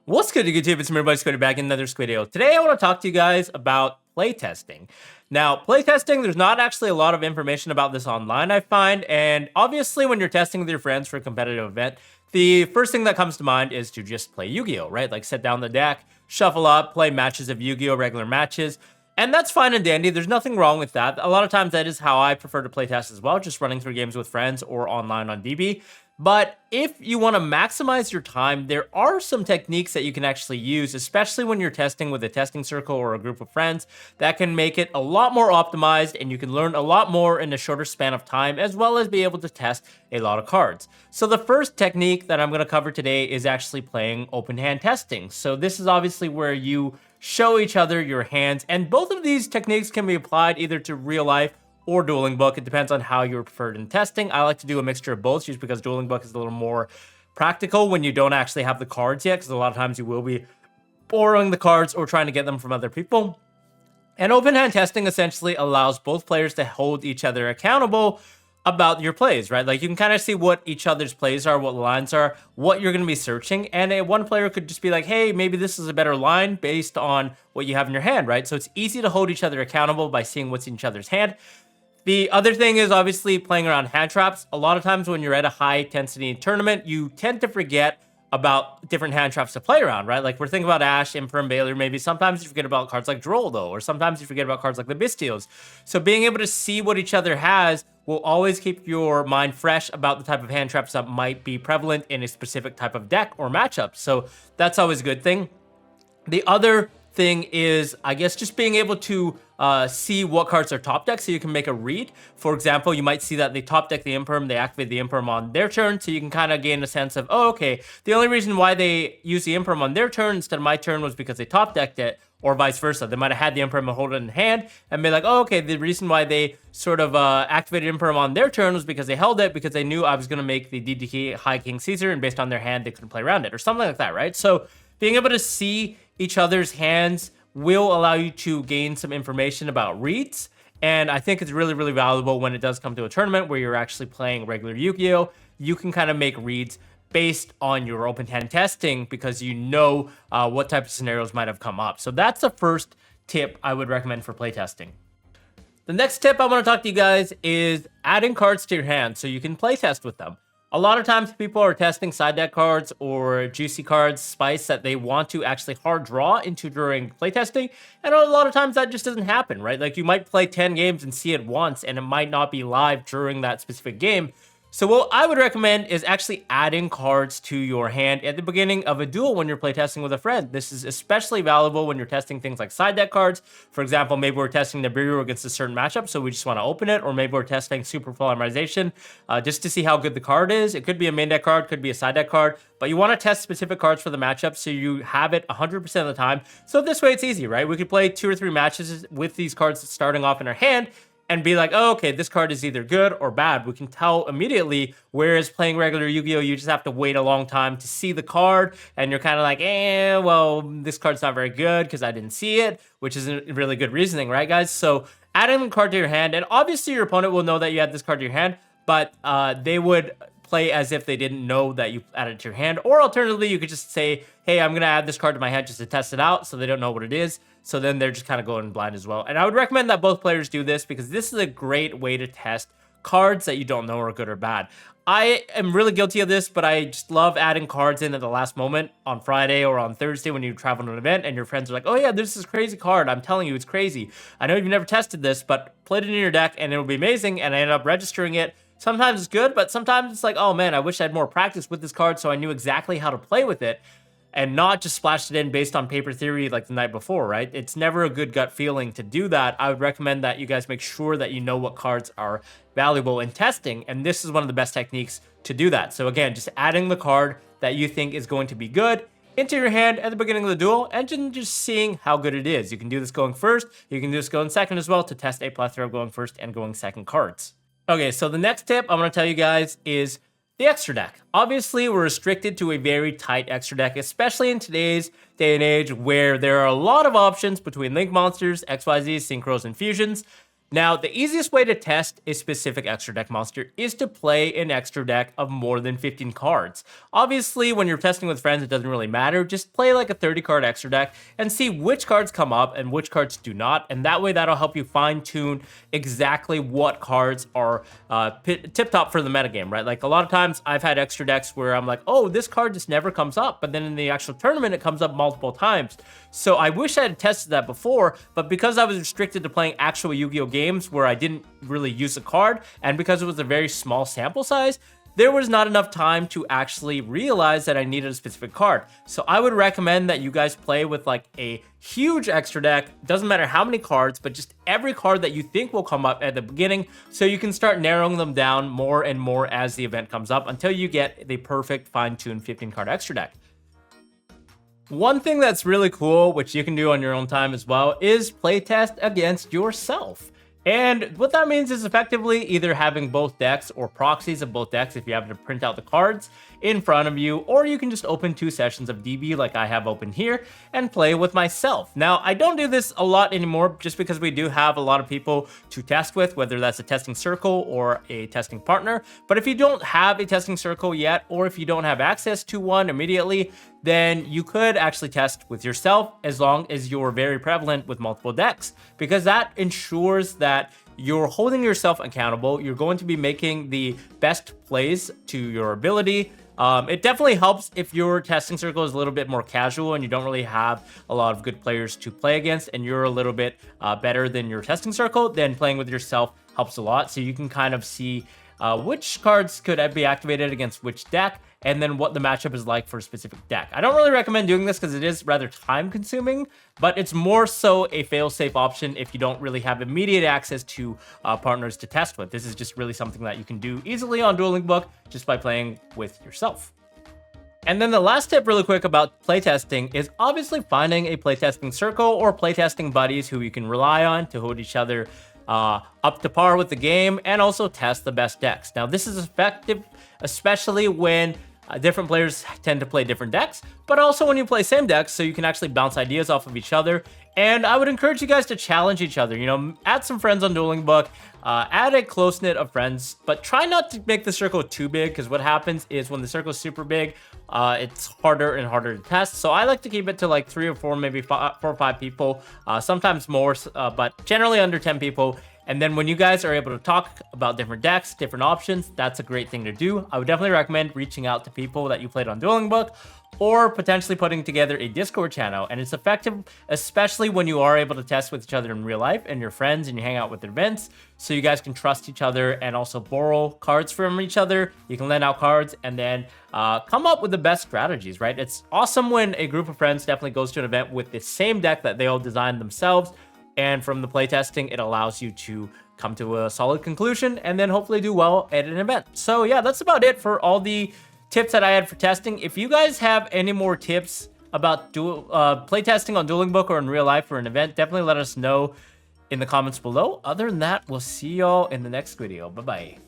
What's good, YouTube? It's me, everybody, Squiddy, back in another Squid video. Today, I want to talk to you guys about playtesting. Now, playtesting, there's not actually a lot of information about this online, I find, and obviously, when you're testing with your friends for a competitive event, the first thing that comes to mind is to just play Yu-Gi-Oh, right? Like, set down the deck, shuffle up, play matches of Yu-Gi-Oh, regular matches, and that's fine and dandy. There's nothing wrong with that. A lot of times, that is how I prefer to playtest as well, just running through games with friends or online on DB. But if you want to maximize your time, there are some techniques that you can actually use, especially when you're testing with a testing circle or a group of friends, that can make it a lot more optimized and you can learn a lot more in a shorter span of time, as well as be able to test a lot of cards. So the first technique that I'm going to cover today is actually playing open hand testing. So this is obviously where you show each other your hands, and both of these techniques can be applied either to real life or Dueling Book. It depends on how you're preferred in testing. I like to do a mixture of both just because Dueling Book is a little more practical when you don't actually have the cards yet, because a lot of times you will be borrowing the cards or trying to get them from other people. And open hand testing essentially allows both players to hold each other accountable about your plays, right? Like you can kind of see what each other's plays are, what lines are, what you're going to be searching. And one player could just be like, hey, maybe this is a better line based on what you have in your hand, right? So it's easy to hold each other accountable by seeing what's in each other's hand. The other thing is obviously playing around hand traps. A lot of times when you're at a high intensity tournament, you tend to forget about different hand traps to play around, right? Like we're thinking about Ash, Imperm, Baylor, maybe sometimes you forget about cards like Droll though, or sometimes you forget about cards like the Bystials. So being able to see what each other has will always keep your mind fresh about the type of hand traps that might be prevalent in a specific type of deck or matchup. So that's always a good thing. The other thing is, I guess, just being able to see what cards are top deck so you can make a read. For example, you might see that they top deck the Imperm, they activate the Imperm on their turn, so you can kind of gain a sense of, oh, okay, the only reason why they use the Imperm on their turn instead of my turn was because they top decked it, or vice versa. They might have had the Imperm and hold it in hand and be like, oh, okay, the reason why they sort of activated Imperm on their turn was because they held it because they knew I was going to make the DDK High King Caesar, and based on their hand, they couldn't play around it, or something like that, right? So being able to see each other's hands will allow you to gain some information about reads, and I think it's really, really valuable when it does come to a tournament where you're actually playing regular Yu-Gi-Oh! You can kind of make reads based on your open hand testing because you know what type of scenarios might have come up. So that's the first tip I would recommend for playtesting. The next tip I want to talk to you guys is adding cards to your hand so you can playtest with them. A lot of times people are testing side deck cards or juicy cards, spice that they want to actually hard draw into during playtesting. And a lot of times that just doesn't happen, right? Like you might play 10 games and see it once and it might not be live during that specific game. So what I would recommend is actually adding cards to your hand at the beginning of a duel when you're playtesting with a friend. This is especially valuable when you're testing things like side deck cards. For example, maybe we're testing the Nibiru against a certain matchup, so we just want to open it, or maybe we're testing Super Polymerization just to see how good the card is. It could be a main deck card, could be a side deck card, but you want to test specific cards for the matchup so you have it 100% of the time. So this way it's easy, right? We could play 2 or 3 matches with these cards starting off in our hand, and be like, oh, okay, this card is either good or bad. We can tell immediately, whereas playing regular Yu-Gi-Oh, you just have to wait a long time to see the card, and you're kind of like, well, this card's not very good because I didn't see it, which isn't really good reasoning, right, guys? So adding a card to your hand, and obviously your opponent will know that you had this card to your hand, but they would play as if they didn't know that you added it to your hand. Or alternatively, you could just say, hey, I'm going to add this card to my hand just to test it out, so they don't know what it is. So then they're just kind of going blind as well. And I would recommend that both players do this because this is a great way to test cards that you don't know are good or bad. I am really guilty of this, but I just love adding cards in at the last moment on Friday or on Thursday when you travel to an event and your friends are like, oh yeah, this is a crazy card. I'm telling you, it's crazy. I know you've never tested this, but put it in your deck and it'll be amazing. And I end up registering it. Sometimes it's good, but sometimes it's like, oh man, I wish I had more practice with this card so I knew exactly how to play with it and not just splashed it in based on paper theory like the night before, right? It's never a good gut feeling to do that. I would recommend that you guys make sure that you know what cards are valuable in testing, and this is one of the best techniques to do that. So again, just adding the card that you think is going to be good into your hand at the beginning of the duel, and just seeing how good it is. You can do this going first, you can do this going second as well to test a plethora of going first and going second cards. Okay, so the next tip I'm going to tell you guys is the extra deck. Obviously, we're restricted to a very tight extra deck, especially in today's day and age where there are a lot of options between Link Monsters, XYZ, Synchros, and Fusions. Now, the easiest way to test a specific extra deck monster is to play an extra deck of more than 15 cards. Obviously, when you're testing with friends, it doesn't really matter. Just play like a 30 card extra deck and see which cards come up and which cards do not. And that way, that'll help you fine tune exactly what cards are tip top for the metagame, right? Like a lot of times I've had extra decks where I'm like, oh, this card just never comes up. But then in the actual tournament, it comes up multiple times. So I wish I had tested that before, but because I was restricted to playing actual Yu-Gi-Oh games where I didn't really use a card, and because it was a very small sample size, there was not enough time to actually realize that I needed a specific card. So I would recommend that you guys play with like a huge extra deck. Doesn't matter how many cards, but just every card that you think will come up at the beginning, so you can start narrowing them down more and more as the event comes up until you get the perfect fine-tuned 15 card extra deck. One thing that's really cool, which you can do on your own time as well, is playtest against yourself. And what that means is effectively either having both decks or proxies of both decks if you happen to print out the cards in front of you, or you can just open 2 sessions of DB like I have open here and play with myself. Now, I don't do this a lot anymore just because we do have a lot of people to test with, whether that's a testing circle or a testing partner. But if you don't have a testing circle yet, or if you don't have access to one immediately, then you could actually test with yourself as long as you're very prevalent with multiple decks, because that ensures that you're holding yourself accountable. You're going to be making the best plays to your ability. It definitely helps if your testing circle is a little bit more casual and you don't really have a lot of good players to play against, and you're a little bit better than your testing circle. Then playing with yourself helps a lot, so you can kind of see which cards could be activated against which deck, and then what the matchup is like for a specific deck. I don't really recommend doing this because it is rather time consuming, but it's more so a fail-safe option if you don't really have immediate access to partners to test with. This is just really something that you can do easily on Dueling Book just by playing with yourself. And then the last tip really quick about playtesting is obviously finding a playtesting circle or playtesting buddies who you can rely on to hold each other up to par with the game and also test the best decks. Now, this is effective, especially when different players tend to play different decks, but also when you play same decks, so you can actually bounce ideas off of each other. And I would encourage you guys to challenge each other. You know, add some friends on Dueling Book, add a close knit of friends, but try not to make the circle too big, because what happens is when the circle is super big, it's harder and harder to test. So I like to keep it to like 3 or 4, maybe 4 or 5 people, sometimes more, but generally under 10 people. And then when you guys are able to talk about different decks, different options, that's a great thing to do. I would definitely recommend reaching out to people that you played on Dueling Book, or potentially putting together a Discord channel. And it's effective, especially when you are able to test with each other in real life and your friends and you hang out with events, so you guys can trust each other and also borrow cards from each other. You can lend out cards and then come up with the best strategies, right? It's awesome when a group of friends definitely goes to an event with the same deck that they all designed themselves. And from the playtesting, it allows you to come to a solid conclusion and then hopefully do well at an event. So yeah, that's about it for all the tips that I had for testing. If you guys have any more tips about playtesting on Dueling Book or in real life for an event, definitely let us know in the comments below. Other than that, we'll see y'all in the next video. Bye-bye.